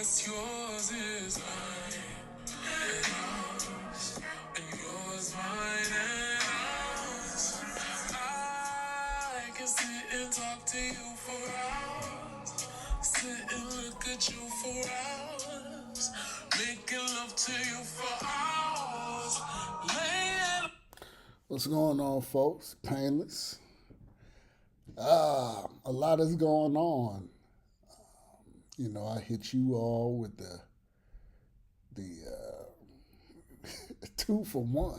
what's yours is mine and ours, and yours mine and ours. I can sit and talk to you for hours, sit and look at you for hours, making love to you for hours, laying. What's going on, folks? Painless. A lot is going on. I hit you all with the 2 for 1.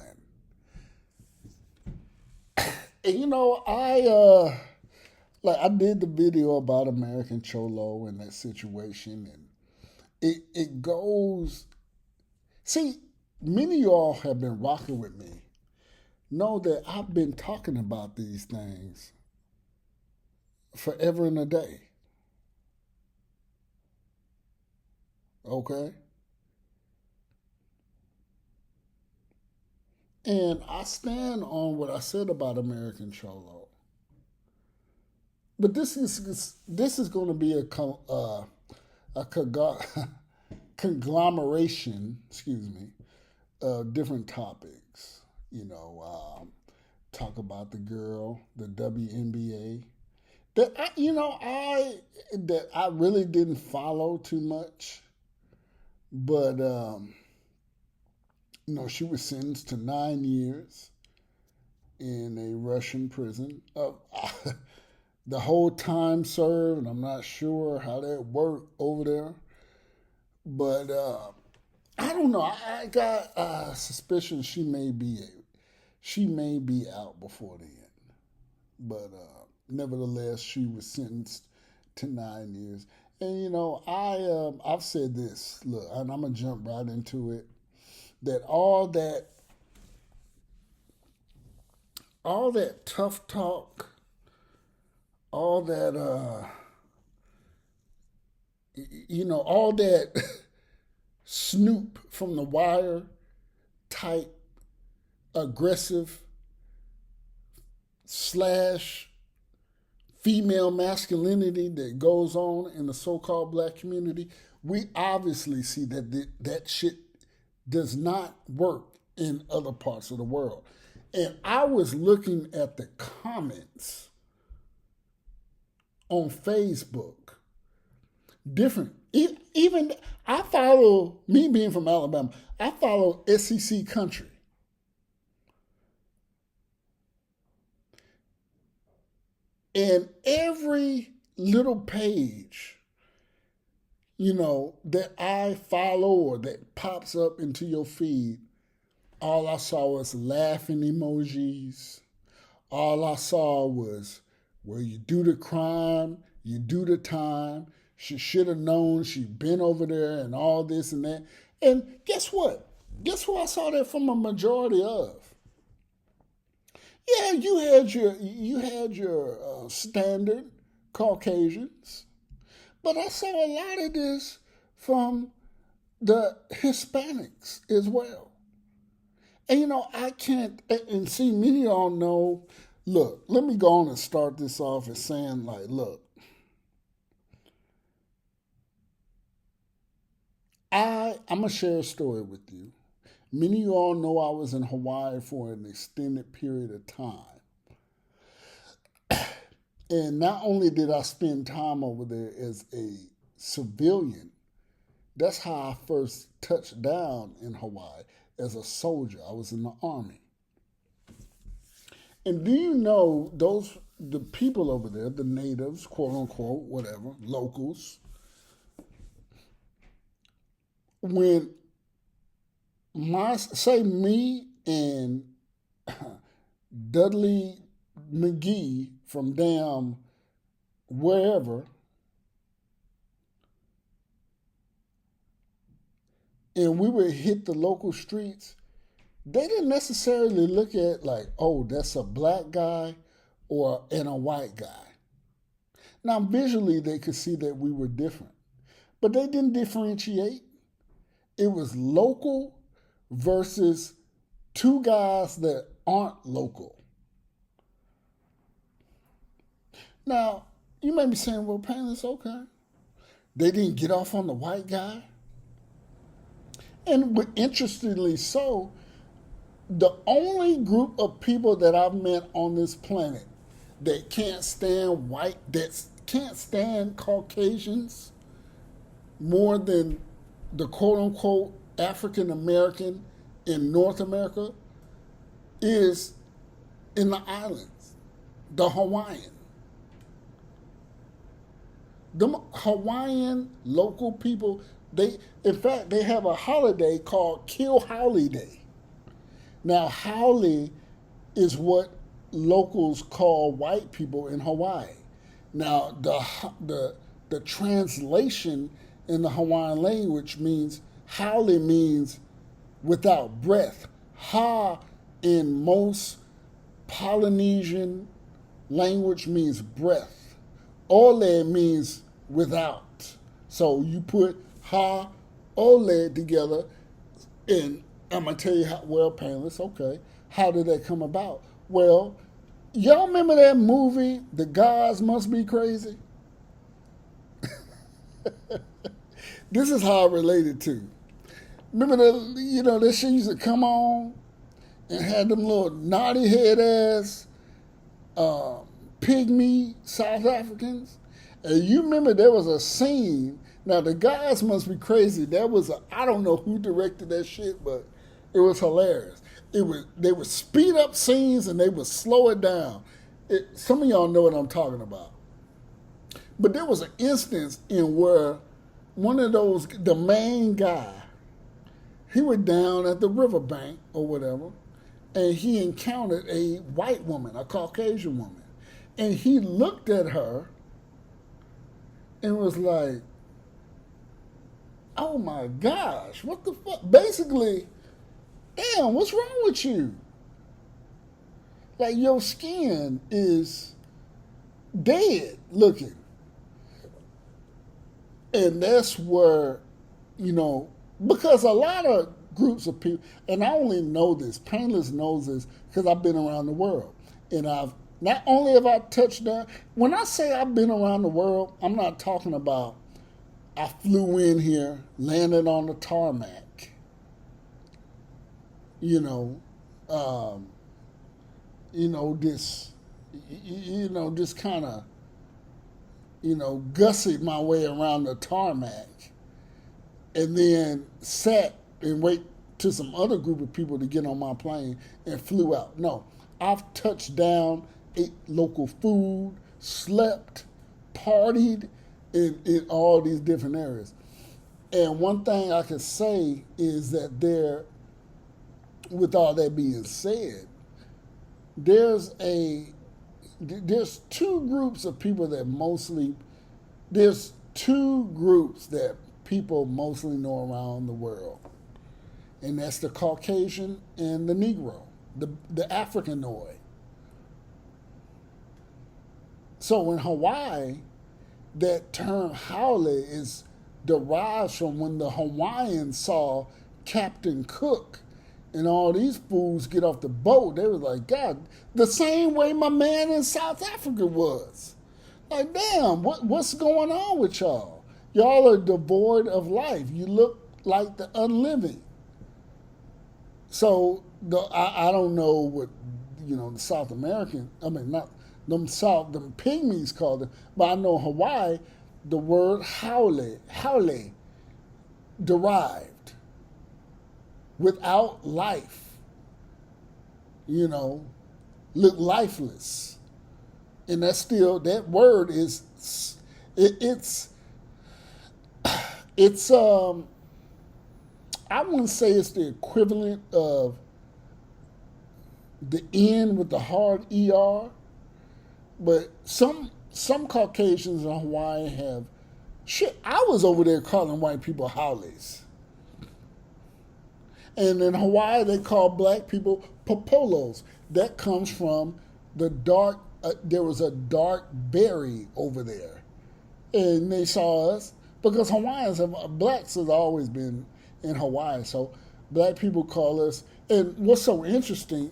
And I did the video about American Cholo and that situation, and it goes. See, many of y'all have been rocking with me. Know that I've been talking about these things forever and a day. Okay? And I stand on what I said about American Cholo. But this is going to be a conglomeration, of different topics. Talk about the girl, the WNBA, that I really didn't follow too much, but she was sentenced to 9 years in a Russian prison. The whole time served, and I'm not sure how that worked over there, but I don't know. I got a suspicion she may be out before the end, but nevertheless, she was sentenced to 9 years. And I've said this. Look, and I'm gonna jump right into it. That all that tough talk, all that all that Snoop from The Wire type aggressive / female masculinity that goes on in the so-called black community, we obviously see that shit does not work in other parts of the world. And I was looking at the comments on Facebook. Different. Even I follow, me being from Alabama, I follow SEC Country. And every little page, that I follow or that pops up into your feed, all I saw was laughing emojis. All I saw was, well, you do the crime, you do the time. She should have known, she'd been over there and all this and that. And guess what? Guess who I saw that from a majority of? Yeah, you had your standard Caucasians, but I saw a lot of this from the Hispanics as well. And I can't, and see, many of y'all know, look, let me go on and start this off as saying, like, look, I'm going to share a story with you. Many of you all know I was in Hawaii for an extended period of time. And not only did I spend time over there as a civilian, that's how I first touched down in Hawaii, as a soldier. I was in the Army. And do you know the people over there, the natives, quote unquote, whatever, locals, when me and Dudley McGee from damn wherever, and we would hit the local streets, they didn't necessarily look at like, oh, that's a black guy and a white guy. Now, visually, they could see that we were different, but they didn't differentiate. It was local versus two guys that aren't local. Now, you may be saying, well, Payne, it's okay. They didn't get off on the white guy. And interestingly so, the only group of people that I've met on this planet that can't stand white, that can't stand Caucasians more than the quote unquote African American in North America is in the islands, the Hawaiian. The Hawaiian local people, in fact, they have a holiday called Kill Haole Day. Now, Haole is what locals call white people in Hawaii. Now, the translation in the Hawaiian language means Haole means without breath. Ha in most Polynesian language means breath. Ole means without. So you put ha, ole together, and I'm going to tell you how, well, painless, okay. How did that come about? Well, y'all remember that movie, The Gods Must Be Crazy? This is how I related to. Remember that, that shit used to come on and had them little naughty head ass pygmy South Africans? And you remember there was a scene. Now, The Gods Must Be Crazy. I don't know who directed that shit, but it was hilarious. They would speed up scenes and they would slow it down. Some of y'all know what I'm talking about. But there was an instance in where the main guy, he was down at the riverbank or whatever, and he encountered a white woman, a Caucasian woman. And he looked at her and was like, oh my gosh, what the fuck? Basically, damn, what's wrong with you? Like, your skin is dead looking. And that's where, because a lot of groups of people, and I only know this, Painless knows this, because I've been around the world. And not only have I touched down, when I say I've been around the world, I'm not talking about I flew in here, landed on the tarmac, just kind of, gussied my way around the tarmac and then sat and wait to some other group of people to get on my plane and flew out. No, I've touched down, ate local food, slept, partied in all these different areas. And one thing I can say is that with all that being said, there's two groups of people there's two groups that people mostly know around the world. And that's the Caucasian and the Negro, the Africanoid. So in Hawaii, that term haole is derived from when the Hawaiians saw Captain Cook and all these fools get off the boat. They were like, God, the same way my man in South Africa was. Like, damn, what's going on with y'all? Y'all are devoid of life. You look like the unliving. So I don't know what, the South American, not them pygmies called it, but I know Hawaii, the word haole derived without life, look lifeless. And that word is, it's I wouldn't say it's the equivalent of the N with the hard ER, but some Caucasians in Hawaii have, I was over there calling white people howlies. And in Hawaii, they call black people popolos. That comes from there was a dark berry over there. And they saw us, because blacks have always been in Hawaii. So black people call us, and what's so interesting,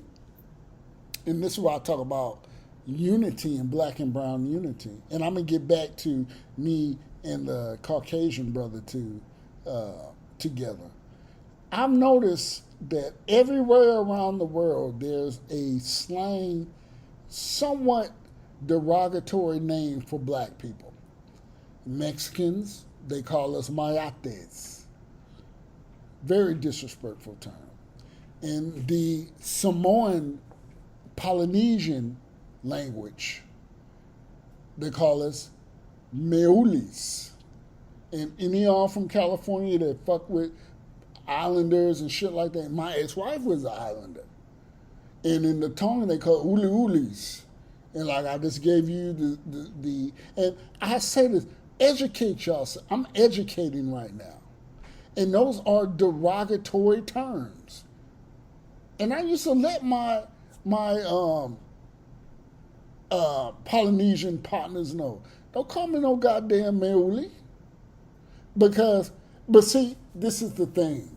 and this is why I talk about unity and black and brown unity. And I'm going to get back to me and the Caucasian brother together. I've noticed that everywhere around the world there's a slang, somewhat derogatory name for black people. Mexicans, they call us mayates. Very disrespectful term. In the Samoan Polynesian language, they call us meulis. And any y'all from California that fuck with islanders and shit like that, my ex-wife was an islander. And in the Tongan, they call it uli ulis. And like I just gave you the and I say this, educate y'all. I'm educating right now. And those are derogatory terms. And I used to let my Polynesian partners know, don't call me no goddamn meuli. Because, but see, this is the thing.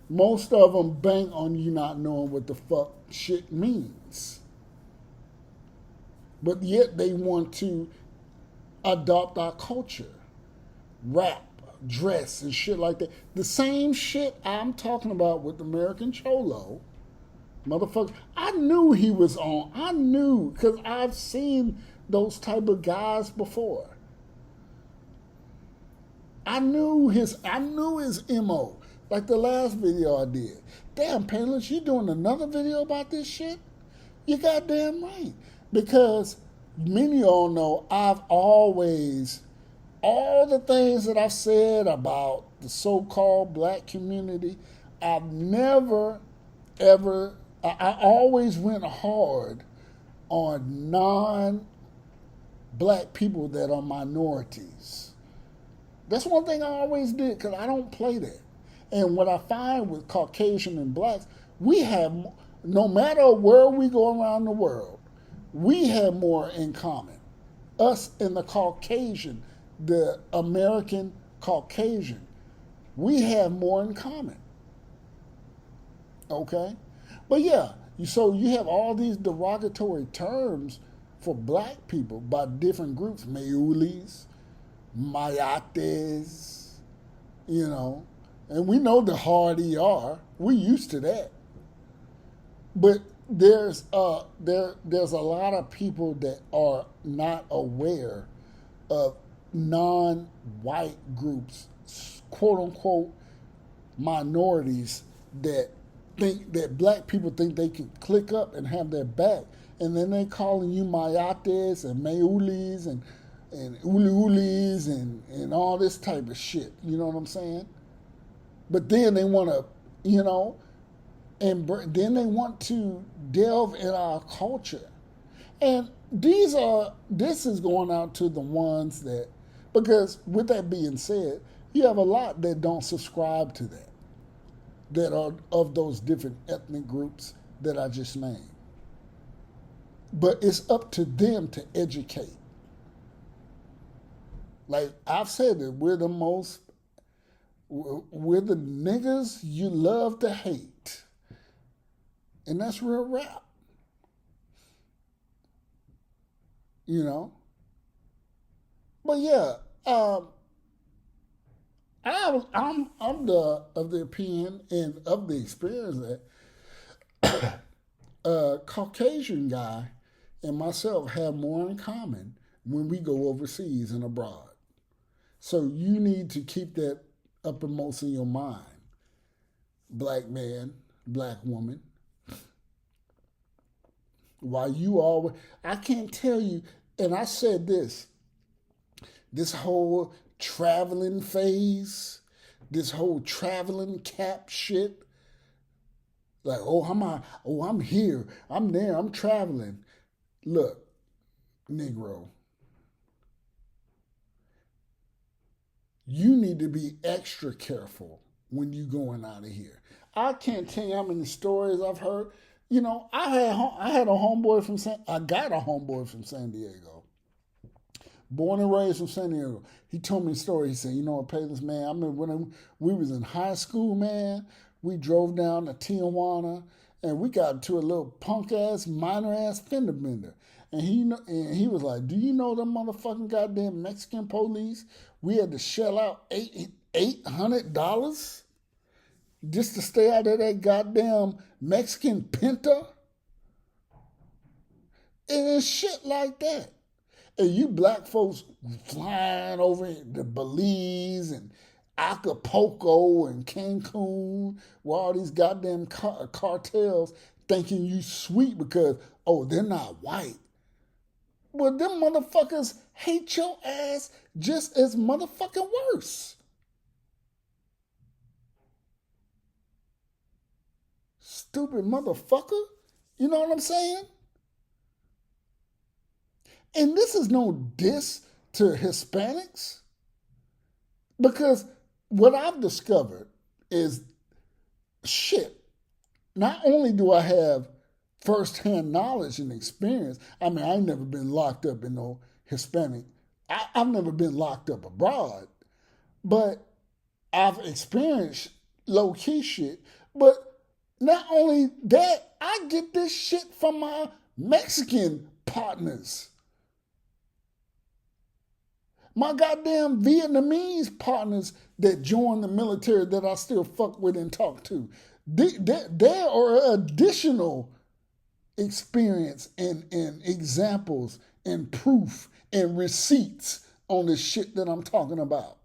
Most of them bank on you not knowing what the fuck shit means. But yet they want to adopt our culture. Rap, dress, and shit like that. The same shit I'm talking about with American Cholo. Motherfucker, I knew he was on. I knew, because I've seen those type of guys before. I knew his MO. Like the last video I did. Damn, Payless, you doing another video about this shit? You goddamn right. Because many of y'all know I've always, all the things that I've said about the so-called black community, I've never, ever, I always went hard on non-black people that are minorities. That's one thing I always did, because I don't play that. And what I find with Caucasian and blacks, we have, no matter where we go around the world, we have more in common. Us and the Caucasian, the American Caucasian, we have more in common. Okay? But yeah, so you have all these derogatory terms for black people by different groups, Meulis, Mayates, you know, and we know the hard ER. We're used to that. But there's a lot of people that are not aware of non-white groups, quote unquote minorities, that think that black people think they can click up and have their back, and then they calling you Mayates and Meulis and uli-ulis and all this type of shit. You know what I'm saying? But then they want to, you know, and then they want to delve in our culture. And this is going out to the ones that, because with that being said, you have a lot that don't subscribe to that are of those different ethnic groups that I just named. But it's up to them to educate. Like I've said that we're the niggas you love to hate. And that's real rap. You know? But yeah, I'm of the opinion and of the experience that a Caucasian guy and myself have more in common when we go overseas and abroad. So you need to keep that uppermost in your mind. Black man, black woman. While you always, I can't tell you, and I said this whole traveling phase, this whole traveling cap shit, like, I'm here, I'm there, I'm traveling. Look, Negro, you need to be extra careful when you going out of here. I can't tell you how many stories I've heard. You know, I got a homeboy from San Diego. Born and raised from San Diego. He told me a story. He said, you know what, Payless, man, I remember when we was in high school, man, we drove down to Tijuana and we got to a little punk-ass, minor-ass fender bender. And he was like, "Do you know the motherfucking goddamn Mexican police? We had to shell out $800 just to stay out of that goddamn Mexican Pinta and shit like that." And you black folks flying over to Belize and Acapulco and Cancun, where all these goddamn cartels thinking you sweet because, oh, they're not white. Well, them motherfuckers hate your ass just as motherfucking worse. Stupid motherfucker. You know what I'm saying? And this is no diss to Hispanics, because what I've discovered is shit. Not only do I have firsthand knowledge and experience, I mean, I ain't never been locked up in no Hispanic, I've never been locked up abroad, but I've experienced low key shit. But not only that, I get this shit from my Mexican partners. My goddamn Vietnamese partners that joined the military that I still fuck with and talk to. There are additional experience and examples and proof and receipts on the shit that I'm talking about.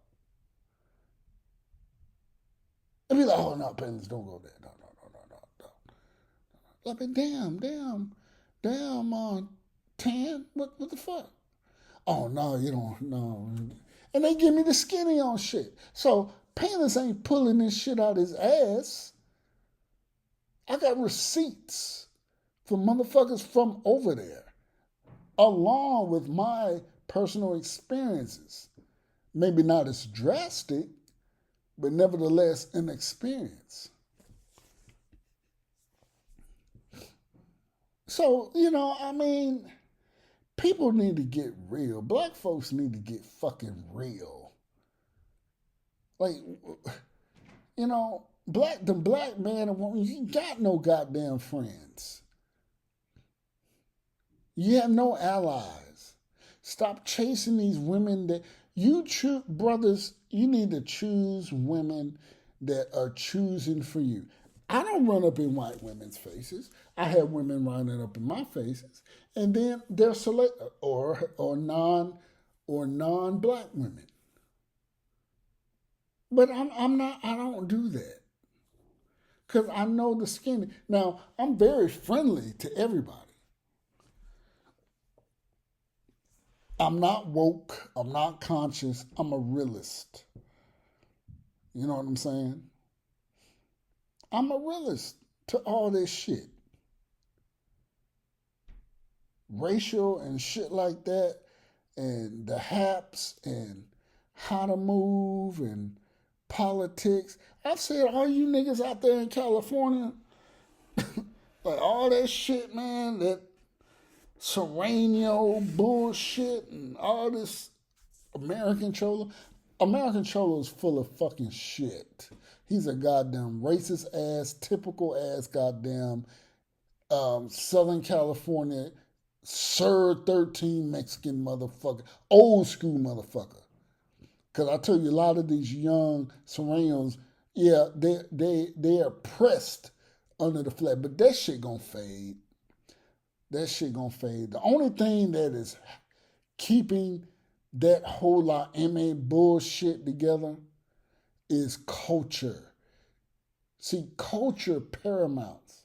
And be like, oh no, pennies, don't go there. No. Like, damn, Tan, what the fuck? Oh no, you don't know. And they give me the skinny on shit. So Panis ain't pulling this shit out his ass. I got receipts for motherfuckers from over there, along with my personal experiences. Maybe not as drastic, but nevertheless an experience. So, I mean, people need to get real. Black folks need to get fucking real. Like, the black man and woman, you got no goddamn friends. You have no allies. Stop chasing these women that you choose, brothers. You need to choose women that are choosing for you. I don't run up in white women's faces. I have women running up in my faces, and then they're select or non-black women. But I'm not. I don't do that because I know the skinny. Now I'm very friendly to everybody. I'm not woke. I'm not conscious. I'm a realist. You know what I'm saying? I'm a realist to all this shit. Racial and shit like that, and the haps, and how to move, and politics. I've said all you niggas out there in California, like all that shit, man, that Sereno bullshit and all this American Cholo. American Cholo is full of fucking shit. He's a goddamn racist ass, typical ass goddamn Southern California Sir 13 Mexican motherfucker, old school motherfucker. Because I tell you, a lot of these young Serenos, yeah, they are pressed under the flag, but that shit gonna fade. That shit gonna fade. The only thing that is keeping that whole lot MA bullshit together is culture. See, culture paramounts.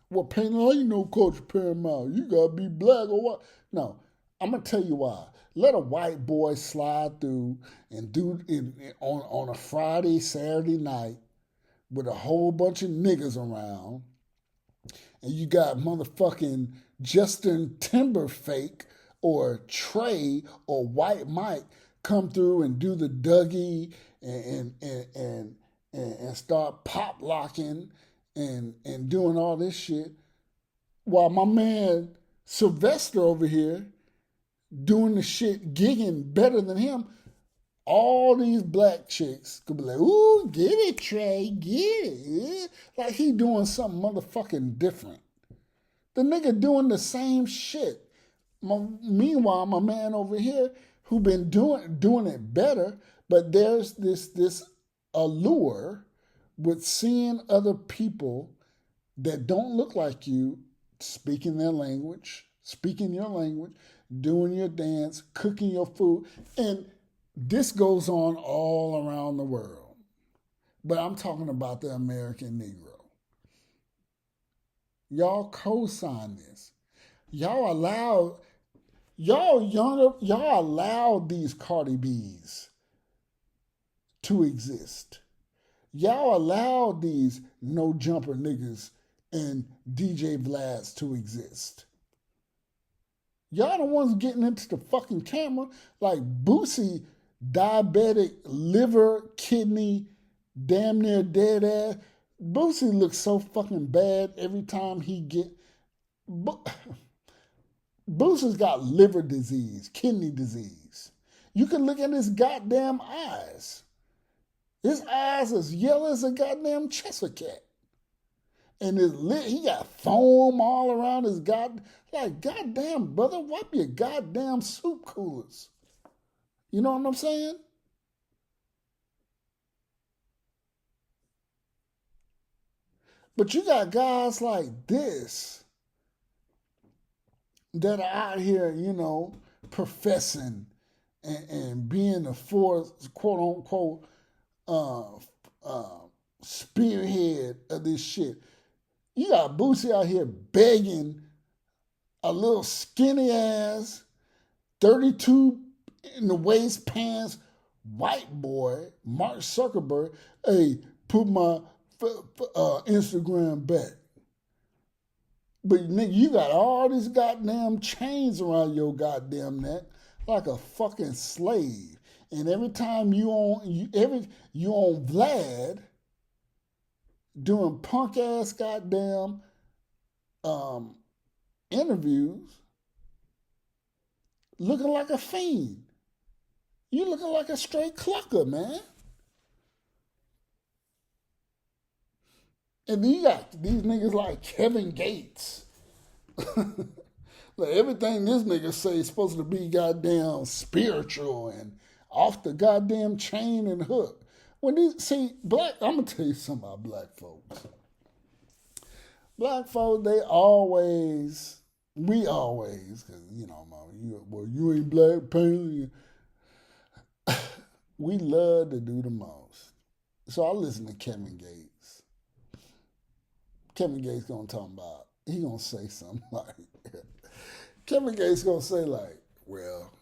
Well, Payne, I ain't no culture paramount. You gotta be black or what? No, I'm gonna tell you why. Let a white boy slide through and on a Friday, Saturday night with a whole bunch of niggas around, and you got motherfucking Justin Timberfake or Trey or White Mike come through and do the Dougie and start pop locking and doing all this shit, while my man Sylvester over here doing the shit, gigging better than him. All these black chicks could be like, ooh, get it, Trey, get it. Like he doing something motherfucking different. The nigga doing the same shit. Meanwhile, my man over here who been doing it better, but there's this allure with seeing other people that don't look like you speaking their language, speaking your language, doing your dance, cooking your food, and this goes on all around the world. But I'm talking about the American Negro. Y'all co-sign this. Y'all allow y'all allow these Cardi B's to exist. Y'all allow these no jumper niggas and DJ Vlads to exist. Y'all the ones getting into the fucking camera like Boosie, diabetic, liver, kidney, damn near dead ass. Boosie looks so fucking bad every time he get. Boosie's got liver disease, kidney disease. You can look at his goddamn eyes. His eyes as yellow as a goddamn Cheshire cat. And his lip, he got foam all around his goddamn brother, wipe your goddamn soup coolers. You know what I'm saying? But you got guys like this that are out here, professing and being the force, quote unquote, uh, uh, spearhead of this shit. You got Boosie out here begging a little skinny ass, 32 in the waist pants, white boy, Mark Zuckerberg, hey, put my Instagram back. But nigga, you got all these goddamn chains around your goddamn neck like a fucking slave. And every time you on Vlad doing punk ass goddamn interviews, looking like a fiend. You looking like a straight clucker, man. And then you got these niggas like Kevin Gates. Like everything this nigga say is supposed to be goddamn spiritual and off the goddamn chain and hook. When these I'm gonna tell you something about black folks. Black folks, we always, cause you ain't black, apparently. We love to do the most. So I listen to Kevin Gates. Kevin Gates he gonna say something like, Kevin Gates gonna say like, well,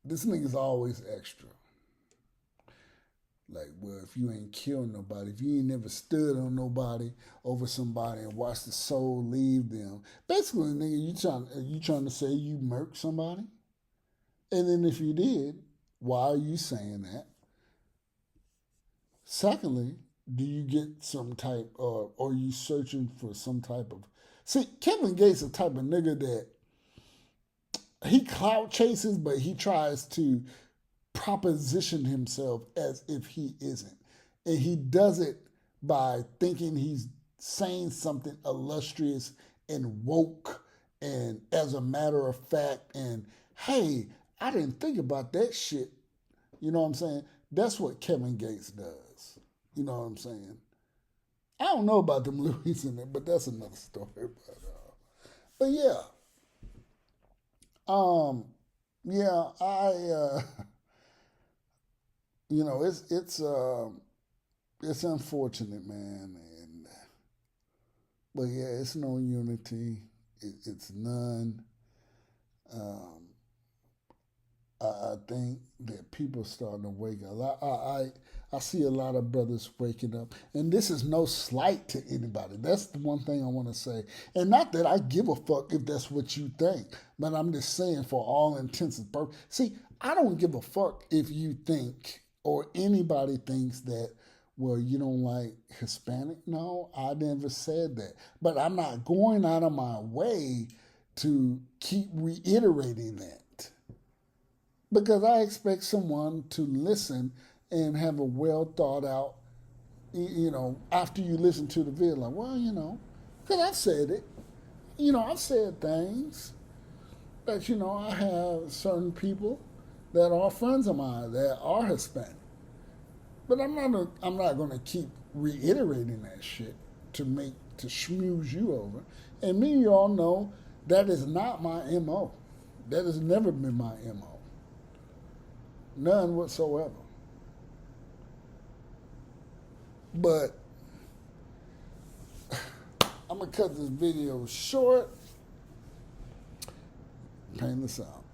this nigga's always extra. Like, well, if you ain't killed nobody, if you ain't never stood on nobody over somebody and watched the soul leave them, basically, nigga, you trying to say you murked somebody? And then if you did, why are you saying that? Secondly, do you get some type of, or are you searching for some type of, see, Kevin Gates is the type of nigga that he clout chases, but he tries to proposition himself as if he isn't. And he does it by thinking he's saying something illustrious and woke and as a matter of fact, and hey, I didn't think about that shit. You know what I'm saying? That's what Kevin Gates does. You know what I'm saying? I don't know about them Louis in it, but that's another story. But yeah. Yeah, it's unfortunate, man, but yeah, it's no unity. It's none. Um, I think that people are starting to wake up. I see a lot of brothers waking up, and this is no slight to anybody. That's the one thing I want to say, and not that I give a fuck if that's what you think, but I'm just saying for all intents and purposes. See, I don't give a fuck if you think or anybody thinks that, well, you don't like Hispanic. No, I never said that, but I'm not going out of my way to keep reiterating that. Because I expect someone to listen and have a well thought out, after you listen to the video, like, well, because I said it. I've said things that, I have certain people that are friends of mine that are Hispanic. But I'm not gonna keep reiterating that shit to schmooze you over. And me, you all know that is not my MO. That has never been my MO. None whatsoever. But I'm gonna cut this video short. Pain this out.